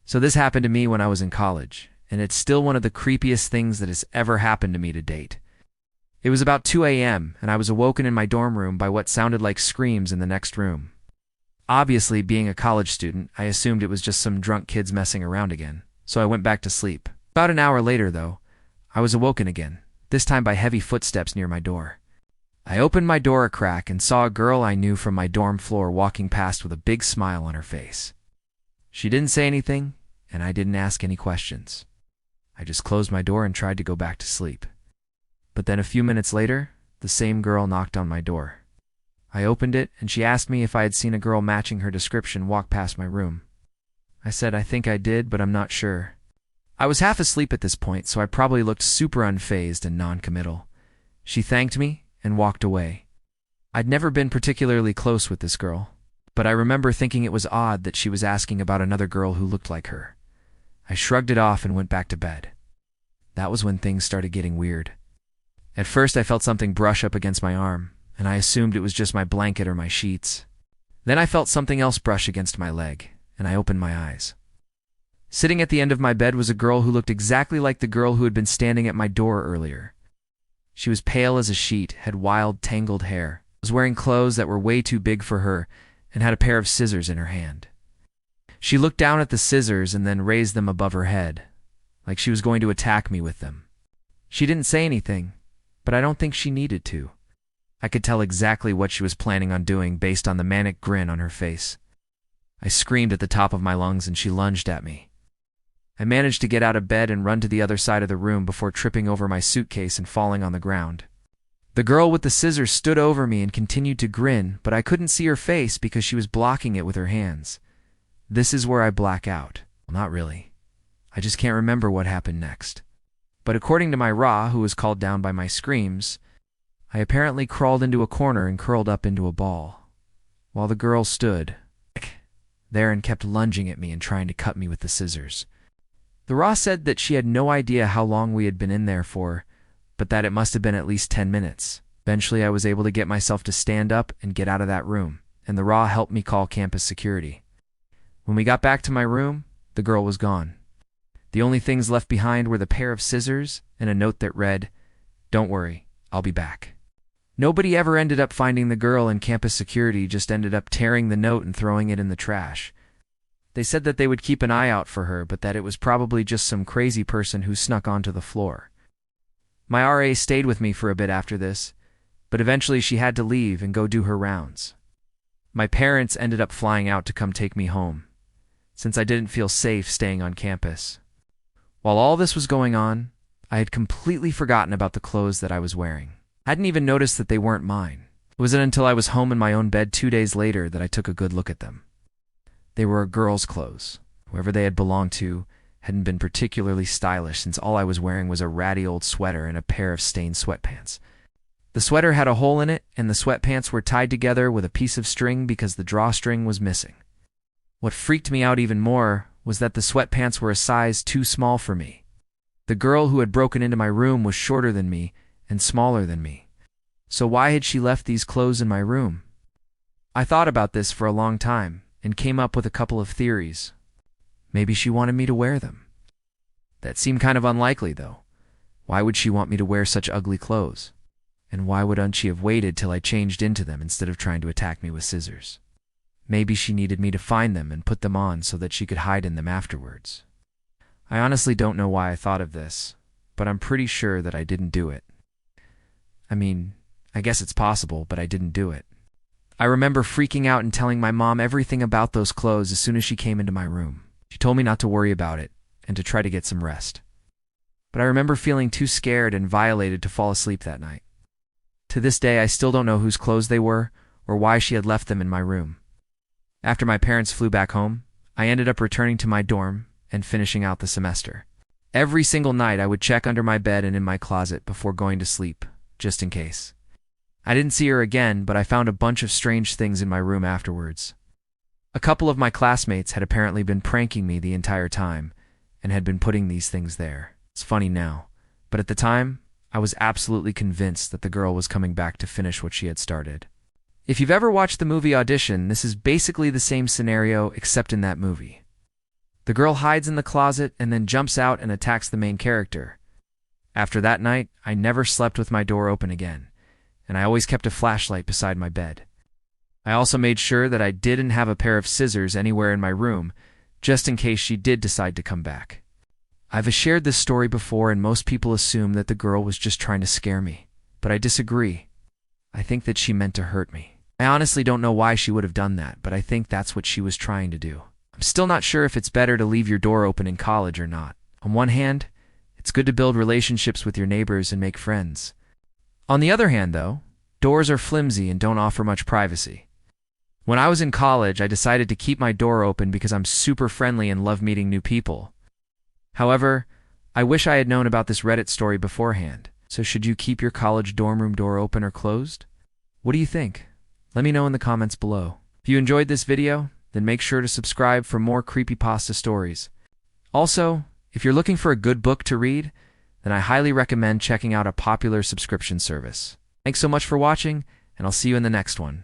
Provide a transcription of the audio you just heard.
So this happened to me when I was in college, and it's still one of the creepiest things that has ever happened to me to date. It was about 2 a.m., and I was awoken in my dorm room by what sounded like screams in the next room. Obviously, being a college student, I assumed it was just some drunk kids messing around again, so I went back to sleep. About an hour later, though, I was awoken again, this time by heavy footsteps near my door. I opened my door a crack and saw a girl I knew from my dorm floor walking past with a big smile on her face. She didn't say anything, and I didn't ask any questions. I just closed my door and tried to go back to sleep. But then a few minutes later, the same girl knocked on my door. I opened it, and she asked me if I had seen a girl matching her description walk past my room. I said I think I did, but I'm not sure. I was half asleep at this point, so I probably looked super unfazed and non-committal. She thanked me and walked away. I'd never been particularly close with this girl, but I remember thinking it was odd that she was asking about another girl who looked like her. I shrugged it off and went back to bed. That was when things started getting weird. At first I felt something brush up against my arm, and I assumed it was just my blanket or my sheets. Then I felt something else brush against my leg, and I opened my eyes. Sitting at the end of my bed was a girl who looked exactly like the girl who had been standing at my door earlier. She was pale as a sheet, had wild, tangled hair, was wearing clothes that were way too big for her, and had a pair of scissors in her hand. She looked down at the scissors and then raised them above her head, like she was going to attack me with them. She didn't say anything, but I don't think she needed to. I could tell exactly what she was planning on doing based on the manic grin on her face. I screamed at the top of my lungs and she lunged at me. I managed to get out of bed and run to the other side of the room before tripping over my suitcase and falling on the ground. The girl with the scissors stood over me and continued to grin, but I couldn't see her face because she was blocking it with her hands. This is where I black out. Well, not really. I just can't remember what happened next. But according to my Ra, who was called down by my screams, I apparently crawled into a corner and curled up into a ball, while the girl stood there and kept lunging at me and trying to cut me with the scissors. The Ra said that she had no idea how long we had been in there for, but that it must have been at least 10 minutes. Eventually, I was able to get myself to stand up and get out of that room, and the Ra helped me call campus security. When we got back to my room, the girl was gone. The only things left behind were the pair of scissors and a note that read, "Don't worry, I'll be back." Nobody ever ended up finding the girl, and campus security just ended up tearing the note and throwing it in the trash. They said that they would keep an eye out for her, but that it was probably just some crazy person who snuck onto the floor. My RA stayed with me for a bit after this, but eventually she had to leave and go do her rounds. My parents ended up flying out to come take me home, since I didn't feel safe staying on campus. While all this was going on, I had completely forgotten about the clothes that I was wearing. I hadn't even noticed that they weren't mine. It wasn't until I was home in my own bed 2 days later that I took a good look at them. They were a girl's clothes. Whoever they had belonged to hadn't been particularly stylish, since all I was wearing was a ratty old sweater and a pair of stained sweatpants. The sweater had a hole in it, and the sweatpants were tied together with a piece of string because the drawstring was missing. What freaked me out even more was that the sweatpants were a size too small for me. The girl who had broken into my room was shorter than me and smaller than me. So why had she left these clothes in my room? I thought about this for a long time and came up with a couple of theories. Maybe she wanted me to wear them. That seemed kind of unlikely, though. Why would she want me to wear such ugly clothes? And why wouldn't she have waited till I changed into them instead of trying to attack me with scissors? Maybe she needed me to find them and put them on so that she could hide in them afterwards. I honestly don't know why I thought of this, but I'm pretty sure that I didn't do it. I mean, I guess it's possible, but I didn't do it. I remember freaking out and telling my mom everything about those clothes as soon as she came into my room. She told me not to worry about it and to try to get some rest. But I remember feeling too scared and violated to fall asleep that night. To this day, I still don't know whose clothes they were or why she had left them in my room. After my parents flew back home, I ended up returning to my dorm and finishing out the semester. Every single night I would check under my bed and in my closet before going to sleep, just in case. I didn't see her again, but I found a bunch of strange things in my room afterwards. A couple of my classmates had apparently been pranking me the entire time and had been putting these things there. It's funny now, but at the time, I was absolutely convinced that the girl was coming back to finish what she had started. If you've ever watched the movie Audition, this is basically the same scenario except in that movie. The girl hides in the closet and then jumps out and attacks the main character. After that night, I never slept with my door open again, and I always kept a flashlight beside my bed. I also made sure that I didn't have a pair of scissors anywhere in my room, just in case she did decide to come back. I've shared this story before, and most people assume that the girl was just trying to scare me, but I disagree. I think that she meant to hurt me. I honestly don't know why she would have done that, but I think that's what she was trying to do. I'm still not sure if it's better to leave your door open in college or not. On one hand, it's good to build relationships with your neighbors and make friends. On the other hand, though, doors are flimsy and don't offer much privacy. When I was in college, I decided to keep my door open because I'm super friendly and love meeting new people. However, I wish I had known about this Reddit story beforehand. So should you keep your college dorm room door open or closed? What do you think? Let me know in the comments below. If you enjoyed this video, then make sure to subscribe for more creepypasta stories. Also, if you're looking for a good book to read, then I highly recommend checking out a popular subscription service. Thanks so much for watching, and I'll see you in the next one.